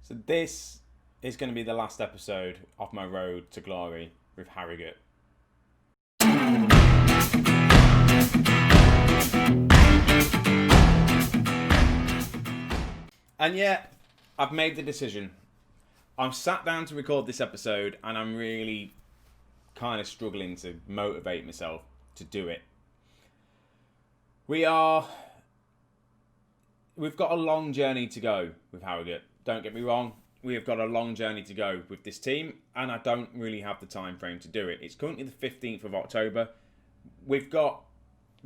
So this is going to be the last episode of my road to glory with Harrogate. And yeah, I've made the decision. I'm sat down to record this episode and I'm really kind of struggling to motivate myself to do it. We've got a long journey to go with Harrogate. Don't get me wrong, we have got a long journey to go with this team, and I don't really have the time frame to do it. It's currently the 15th of October. We've got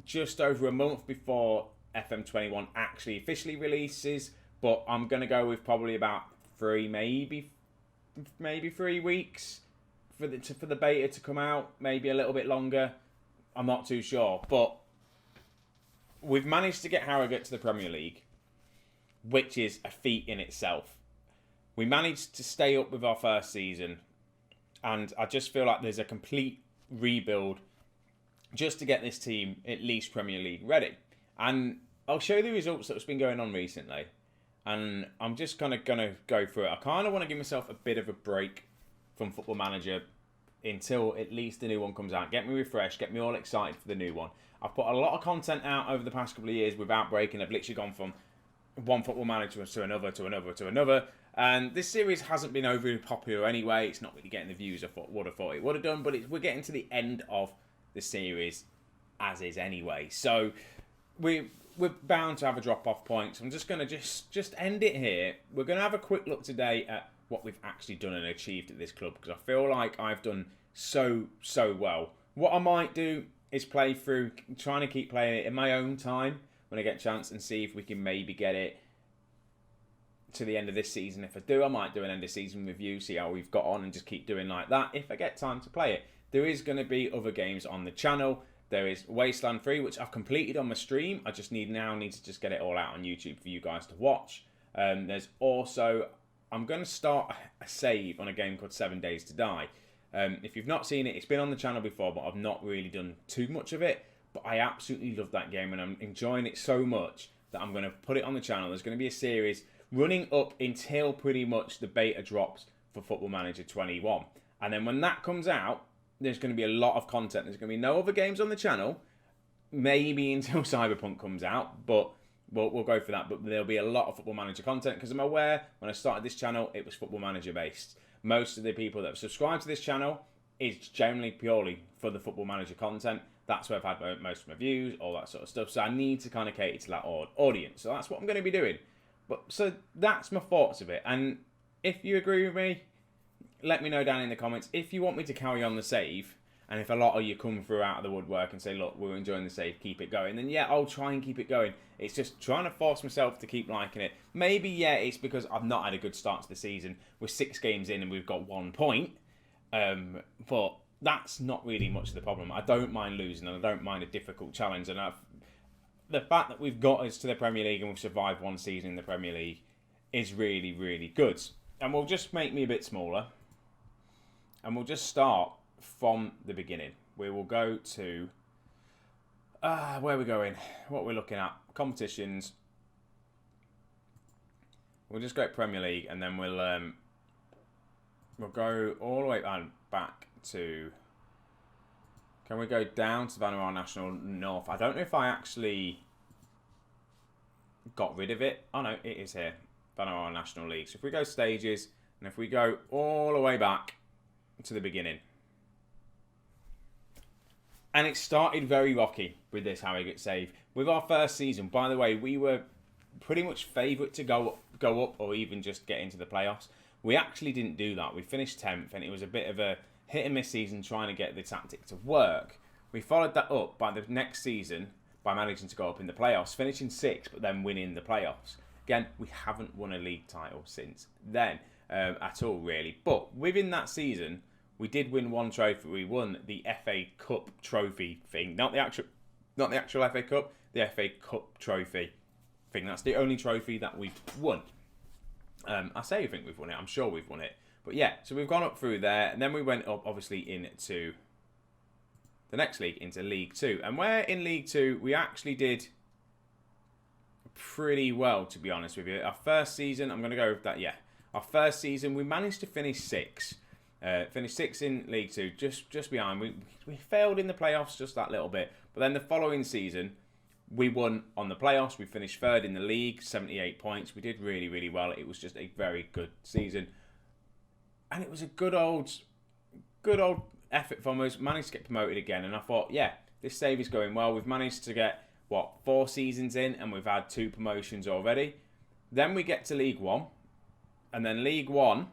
just over a month before FM21 actually officially releases, but I'm going to go with probably about maybe 3 weeks for the beta to come out, maybe a little bit longer. I'm not too sure, but we've managed to get Harrogate to the Premier League, which is a feat in itself. We managed to stay up with our first season, and I just feel like there's a complete rebuild just to get this team at least Premier League ready. And I'll show you the results that's been going on recently, and I'm just kind of going to go through it. I kind of want to give myself a bit of a break from Football Manager until at least the new one comes out. Get me refreshed, get me all excited for the new one. I've put a lot of content out over the past couple of years without breaking. I've literally gone from one Football Manager to another. And this series hasn't been overly popular anyway. It's not really getting the views I would have thought it would have done, but we're getting to the end of the series as is anyway. So we're bound to have a drop-off point. So I'm just going to just end it here. We're going to have a quick look today at what we've actually done and achieved at this club, because I feel like I've done so well. What I might do is play through, trying to keep playing it in my own time when I get a chance, and see if we can maybe get it to the end of this season. If I do, I might do an end of season review, see how we've got on, and just keep doing like that if I get time to play it. There is going to be other games on the channel. There is Wasteland 3, which I've completed on my stream. I just need to just get it all out on YouTube for you guys to watch. There's also, I'm going to start a save on a game called 7 Days to Die. If you've not seen it, it's been on the channel before, but I've not really done too much of it. But I absolutely love that game, and I'm enjoying it so much that I'm going to put it on the channel. There's going to be a series running up until pretty much the beta drops for Football Manager 21. And then when that comes out, there's going to be a lot of content. There's going to be no other games on the channel, maybe until Cyberpunk comes out, but we'll go for that. But there'll be a lot of Football Manager content, because I'm aware when I started this channel, it was Football Manager based. Most of the people that have subscribed to this channel is generally purely for the Football Manager content. That's where I've had most of my views, all that sort of stuff. So I need to kind of cater to that audience. So that's what I'm going to be doing. So that's my thoughts of it. And if you agree with me, let me know down in the comments. If you want me to carry on the save, and if a lot of you come through out of the woodwork and say, look, we're enjoying the save, keep it going, then yeah, I'll try and keep it going. It's just trying to force myself to keep liking it. Maybe, yeah, it's because I've not had a good start to the season. We're 6 games in and we've got 1 point. But that's not really much of the problem. I don't mind losing, and I don't mind a difficult challenge. And the fact that we've got us to the Premier League and we've survived 1 season in the Premier League is really, really good. And we'll just make me a bit smaller. And we'll just start from the beginning. We will go to... where are we going? What we're looking at? Competitions. We'll just go Premier League, and then we'll go all the way back to... Can we go down to Vanuatu National North? I don't know if I actually got rid of it. Oh no, it is here. Vanuatu National League. So if we go stages, and if we go all the way back to the beginning. And it started very rocky with this Harrogate save. With our first season, by the way, we were pretty much favourite to go up or even just get into the playoffs. We actually didn't do that. We finished 10th, and it was a bit of a hit and miss season trying to get the tactic to work. We followed that up by the next season by managing to go up in the playoffs, finishing 6th, but then winning the playoffs. Again, we haven't won a league title since then at all, really. But within that season, we did win 1 trophy. We won the FA Cup trophy thing, not the actual FA Cup, the FA Cup trophy thing. That's the only trophy that we've won. I say I think we've won it. I'm sure we've won it. But yeah, so we've gone up through there, and then we went up, obviously, into the next league, into League 2. And where in League 2, we actually did pretty well, to be honest with you. Our first season, I'm going to go with that, yeah. Our first season, we managed to finish 6th. Finished 6th in League 2, just behind. We failed in the playoffs just that little bit. But then the following season, we won on the playoffs. We finished 3rd in the league, 78 points. We did really, really well. It was just a very good season. And it was a good old effort from us. Managed to get promoted again. And I thought, yeah, this save is going well. We've managed to get, 4 seasons in, and we've had 2 promotions already. Then we get to League 1. And then League 1,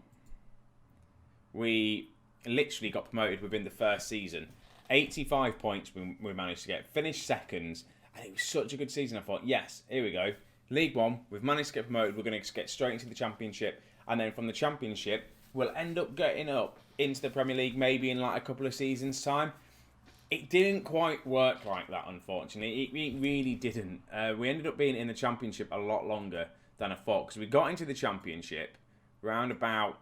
we literally got promoted within the first season. 85 points we managed to get. Finished 2nd. And it was such a good season. I thought, yes, here we go. League 1, we've managed to get promoted. We're going to get straight into the Championship. And then from the Championship, we'll end up getting up into the Premier League maybe in like a couple of seasons' time. It didn't quite work like that, unfortunately. It really didn't. We ended up being in the Championship a lot longer than I thought. Because we got into the Championship round about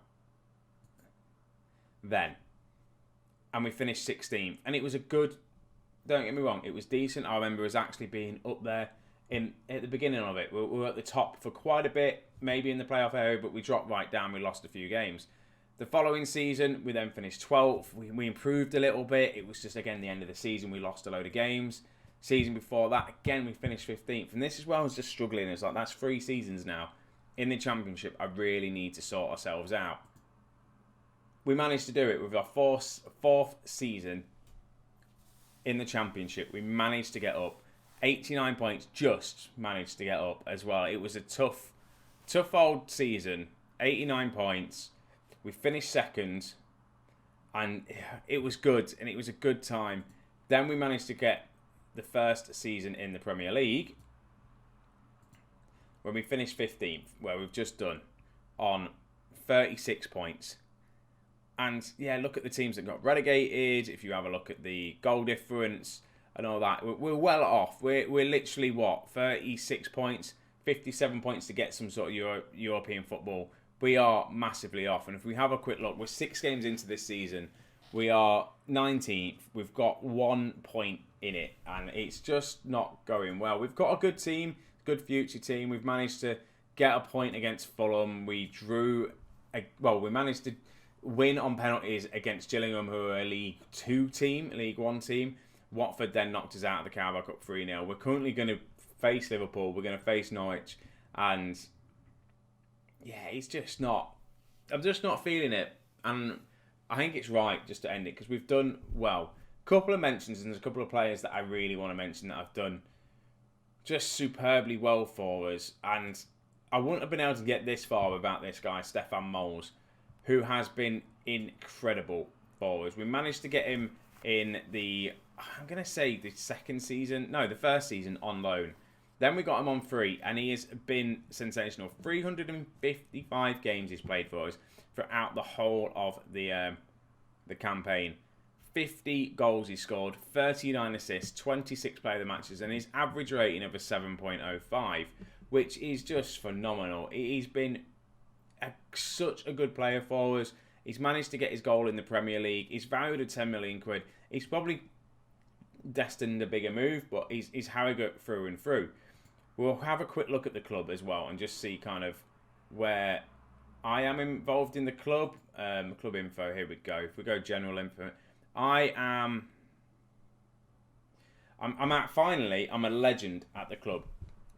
then. And we finished 16th. And it was a good... Don't get me wrong, it was decent. I remember us actually being up there at the beginning of it. We were at the top for quite a bit, maybe in the playoff area, but we dropped right down. We lost a few games. The following season, we then finished 12th. We improved a little bit. It was just, again, the end of the season. We lost a load of games. Season before that, again, we finished 15th. And this is where I was just struggling. It's like, that's 3 seasons now. In the Championship, I really need to sort ourselves out. We managed to do it with our fourth season in the Championship. We managed to get up. 89 points, just managed to get up as well. It was a tough old season. 89 points. We finished 2nd. And it was good. And it was a good time. Then we managed to get the first season in the Premier League, when we finished 15th, where we've just done, on 36 points. And yeah, look at the teams that got relegated. If you have a look at the goal difference and all that, we're well off. We're literally, 36 points, 57 points to get some sort of European football. We are massively off. And if we have a quick look, we're 6 games into this season. We are 19th. We've got 1 point in it. And it's just not going well. We've got a good team, good future team. We've managed to get a point against Fulham. We managed to win on penalties against Gillingham, who are a League 2 team, League 1 team. Watford then knocked us out of the Carabao Cup 3-0. We're currently going to face Liverpool. We're going to face Norwich. And yeah, it's just not... I'm just not feeling it. And I think it's right just to end it, because we've done well. A couple of mentions, and there's a couple of players that I really want to mention that have done just superbly well for us. And I wouldn't have been able to get this far without this guy, Stefan Moles, who has been incredible for us. We managed to get him in the first season on loan. Then we got him on free, and he has been sensational. 355 games he's played for us throughout the whole of the campaign. 50 goals he scored, 39 assists, 26 player of the matches, and his average rating of a 7.05, which is just phenomenal. He's been such a good player for us. He's managed to get his goal in the Premier League. He's valued at 10 million quid. He's probably destined a bigger move, but he's Harrogate through and through. We'll have a quick look at the club as well and just see kind of where I am involved in the club. Club info, here we go. If we go general info, I'm a legend at the club.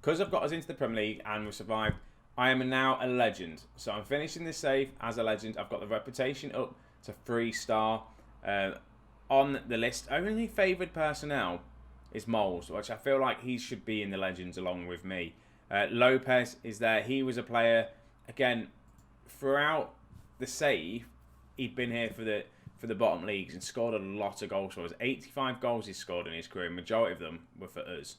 Because I've got us into the Premier League and we've survived, I am now a legend. So I'm finishing this save as a legend. I've got the reputation up to 3-star. On the list, only favoured personnel is Moles, which I feel like he should be in the legends along with me. Lopez is there. He was a player, again, throughout the save, he'd been here for the bottom leagues and scored a lot of goals for us. 85 goals he's scored in his career. Majority of them were for us.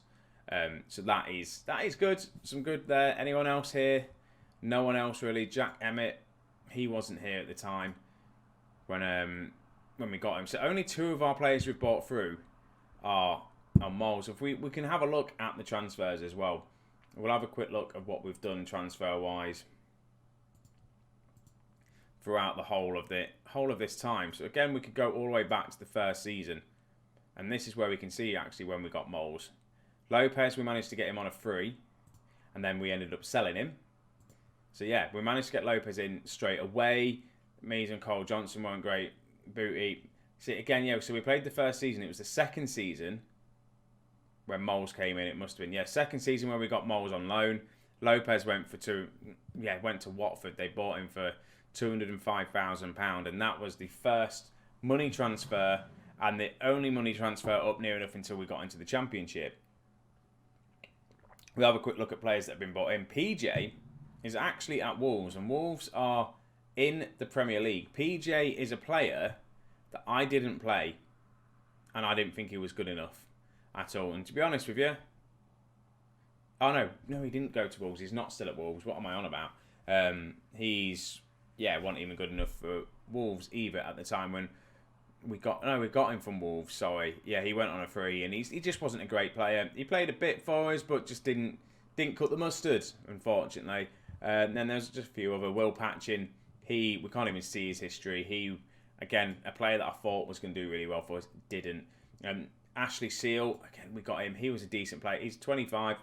So that is good. Some good there. Anyone else here? No one else really. Jack Emmett, he wasn't here at the time when we got him. So only 2 of our players we've bought through are Moles. If we can have a look at the transfers as well. We'll have a quick look at what we've done transfer-wise throughout the whole of this time. So again, we could go all the way back to the first season. And this is where we can see actually when we got Moles. Lopez, we managed to get him on a free. And then we ended up selling him. So yeah, we managed to get Lopez in straight away. Mees and Cole Johnson weren't great. Booty. See, again, yeah, so we played the first season. It was the second season when Moles came in. It must have been, yeah, second season where we got Moles on loan. Lopez went to Watford. They bought him for £205,000, and that was the first money transfer and the only money transfer up near enough until we got into the Championship. We'll have a quick look at players that have been bought in. PJ is actually at Wolves, and Wolves are in the Premier League. PJ is a player that I didn't play, and I didn't think he was good enough at all. And to be honest with you, oh no, he didn't go to Wolves. He's not still at Wolves. What am I on about? He's wasn't even good enough for Wolves either at the time when we got him from Wolves. Sorry, yeah, he went on a free, and he just wasn't a great player. He played a bit for us, but just didn't cut the mustard, unfortunately. And then there's just a few other. Will Patchin, we can't even see his history. He, again, a player that I thought was going to do really well for us, didn't. Ashley Seal, again, we got him. He was a decent player. He's 25,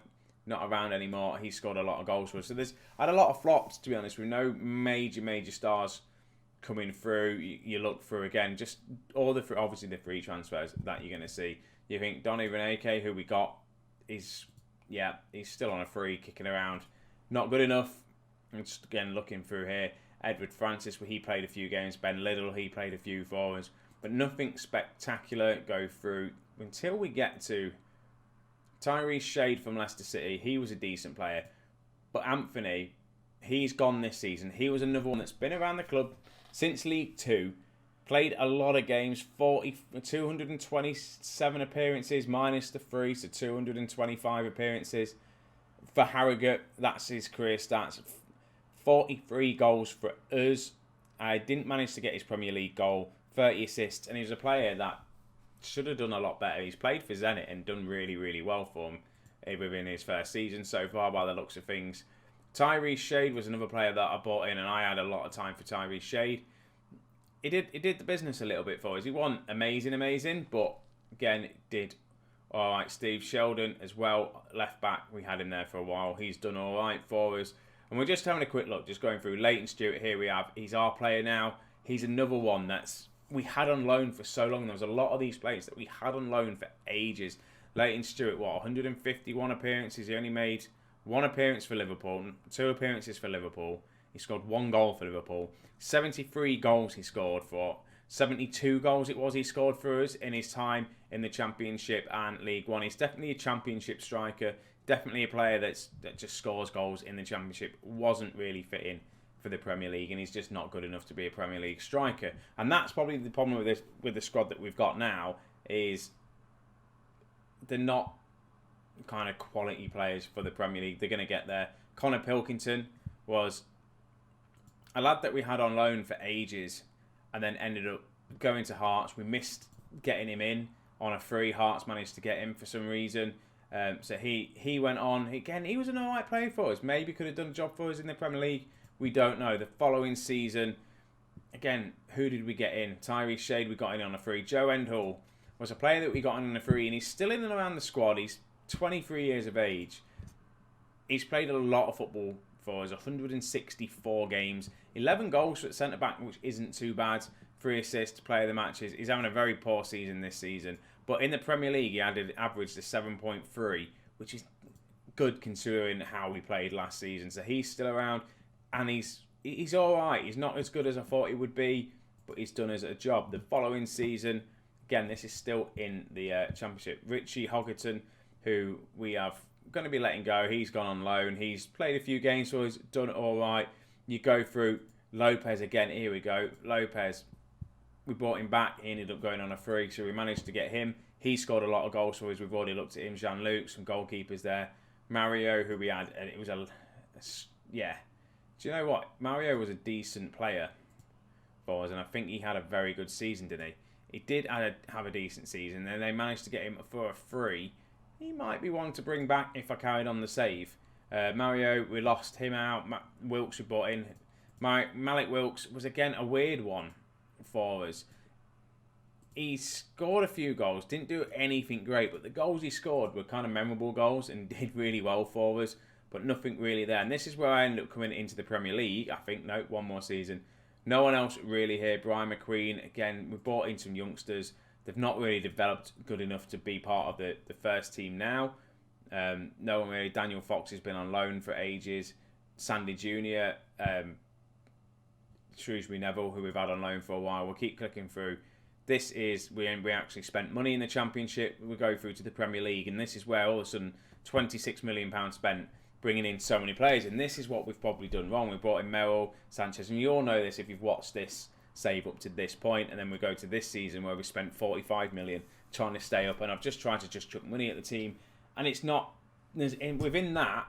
not around anymore. He scored a lot of goals for us. So I had a lot of flops, to be honest, with no major stars coming through. You look through again, just all obviously the free transfers that you're going to see. You think Donny Reneke, who we got, he's still on a free, kicking around. Not good enough. And just again looking through here, Edward Francis, where he played a few games. Ben Liddell, he played a few for us, but nothing spectacular go through until we get to Tyrese Shade from Leicester City. He was a decent player, but Anthony, he's gone this season. He was another one that's been around the club since League Two, played a lot of games, 227 appearances minus the 3, so 225 appearances for Harrogate. That's his career stats. 43 goals for us. I didn't manage to get his Premier League goal, 30 assists, and he was a player that should have done a lot better. He's played for Zenit and done really well for him within his first season so far by the looks of things. Tyrese Shade was another player that I bought in, and I had a lot of time for Tyrese Shade. He did the business a little bit for us. He wasn't amazing, but again, it did all right. Steve Sheldon as well, left back. We had him there for a while. He's done all right for us. And we're just having a quick look, just going through Leighton Stewart. Here we have, he's our player now. He's another one we had on loan for so long. There was a lot of these players that we had on loan for ages. Leighton Stewart, 151 appearances. He only made 1 appearance for Liverpool, 2 appearances for Liverpool. He scored 1 goal for Liverpool. 73 goals he scored for. 72 goals he scored for us in his time in the Championship and League One. He's definitely a Championship striker. Definitely a player that just scores goals in the Championship. Wasn't really fitting for the Premier League, and he's just not good enough to be a Premier League striker. And that's probably the problem with the squad that we've got now, is they're not kind of quality players for the Premier League. They're going to get there. Connor Pilkington was a lad that we had on loan for ages and then ended up going to Hearts. We missed getting him in on a free. Hearts managed to get him for some reason. So he went on. Again, he was an alright player for us. Maybe could have done a job for us in the Premier League. We don't know. The following season, again, who did we get in? Tyrese Shade we got in on a free. Joe Endhall was a player that we got in on a free, and he's still in and around the squad. He's 23 years of age. He's played a lot of football for us, 164 games, 11 goals for centre-back, which isn't too bad, 3 assists, player of the matches. He's having a very poor season this season. But in the Premier League, he averaged a 7.3, which is good considering how we played last season. So he's still around, and he's all right. He's not as good as I thought he would be, but he's done us a job. The following season, again, this is still in the Championship. Richie Hogerton, who we have going to be letting go. He's gone on loan. He's played a few games for us, done it all right. You go through Lopez again. Here we go. Lopez, we brought him back. He ended up going on a free, so we managed to get him. He scored a lot of goals for us. We've already looked at him. Jean-Luc, some goalkeepers there. Mario, who we had, and it was yeah. Do you know what? Mario was a decent player for us, and I think he had a very good season, didn't he? He did have a decent season, and they managed to get him for a free. He might be one to bring back if I carried on the save. Mario, we lost him out. Wilkes we brought in. Malik Wilkes was again a weird one for us. He scored a few goals, didn't do anything great, but the goals he scored were kind of memorable goals and did really well for us. but nothing really there. And this is where I end up coming into the Premier League. I think, no, one more season. No one else really here. Brian McQueen, again, we brought in some youngsters. They've not really developed good enough to be part of the first team now. No one really. Daniel Fox has been on loan for ages. Sandy Jr., Shrewsbury Neville, who we've had on loan for a while. We'll keep clicking through. This is, we actually spent money in the Championship. We go through to the Premier League, and this is where all of a sudden £26 million spent bringing in so many players. And this is what we've probably done wrong. We brought in Merrill, Sanchez, and you all know this if you've watched this save up to this point. And then we go to this season where we spent 45 million trying to stay up. And I've just tried to chuck money at the team. And it's not, within that,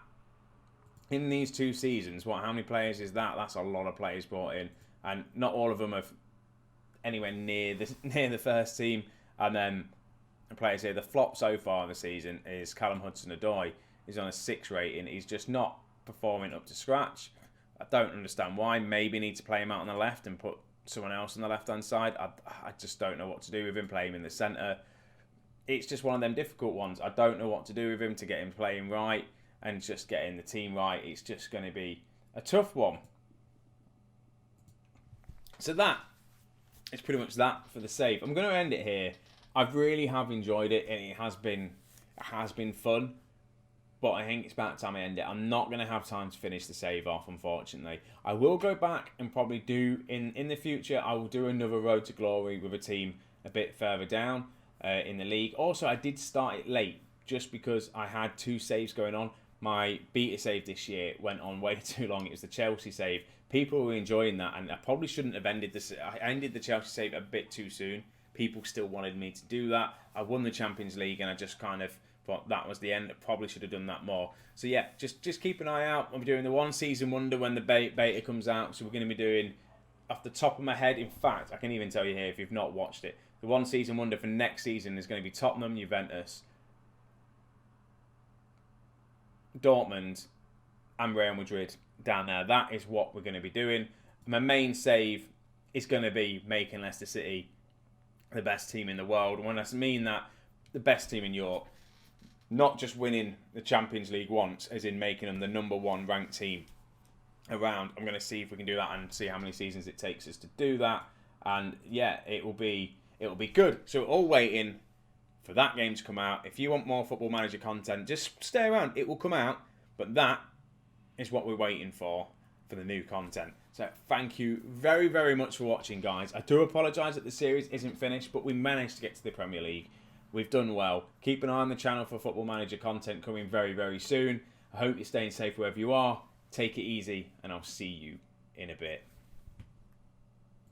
in these 2 seasons, how many players is that? That's a lot of players brought in. And not all of them are anywhere near the first team. And then the players here, the flop so far in the season is Callum Hudson-Odoi. He's on a 6 rating. He's just not performing up to scratch. I don't understand why. Maybe need to play him out on the left and put someone else on the left-hand side. I just don't know what to do with him, play him in the centre. It's just one of them difficult ones. I don't know what to do with him to get him playing right and just getting the team right. It's just going to be a tough one. So that is pretty much that for the save. I'm going to end it here. I really have enjoyed it, and it has been fun. But I think it's about time I end it. I'm not going to have time to finish the save off, unfortunately. I will go back and probably do, in the future, I will do another Road to Glory with a team a bit further down in the league. Also, I did start it late just because I had 2 saves going on. My beta save this year went on way too long. It was the Chelsea save. People were enjoying that, and I probably shouldn't have ended this. I ended the Chelsea save a bit too soon. People still wanted me to do that. I won the Champions League, and I just kind of thought that was the end. I probably should have done that more. So yeah, just keep an eye out. I'm doing the 1 season wonder when the beta comes out. So we're going to be doing, off the top of my head, in fact, I can even tell you here if you've not watched it, the 1 season wonder for next season is going to be Tottenham, Juventus, Dortmund, and Real Madrid down there. That is what we're going to be doing. My main save is going to be making Leicester City the best team in the world. And when I mean that, the best team in Europe, not just winning the Champions League once, as in making them the number 1 ranked team around. I'm going to see if we can do that and see how many seasons it takes us to do that. And yeah, it will be good. So we're all waiting for that game to come out. If you want more Football Manager content, just stay around. It will come out. But that is what we're waiting for the new content. So thank you very, very much for watching, guys. I do apologise that the series isn't finished, but we managed to get to the Premier League. We've done well. Keep an eye on the channel for Football Manager content coming very, very soon. I hope you're staying safe wherever you are. Take it easy, and I'll see you in a bit.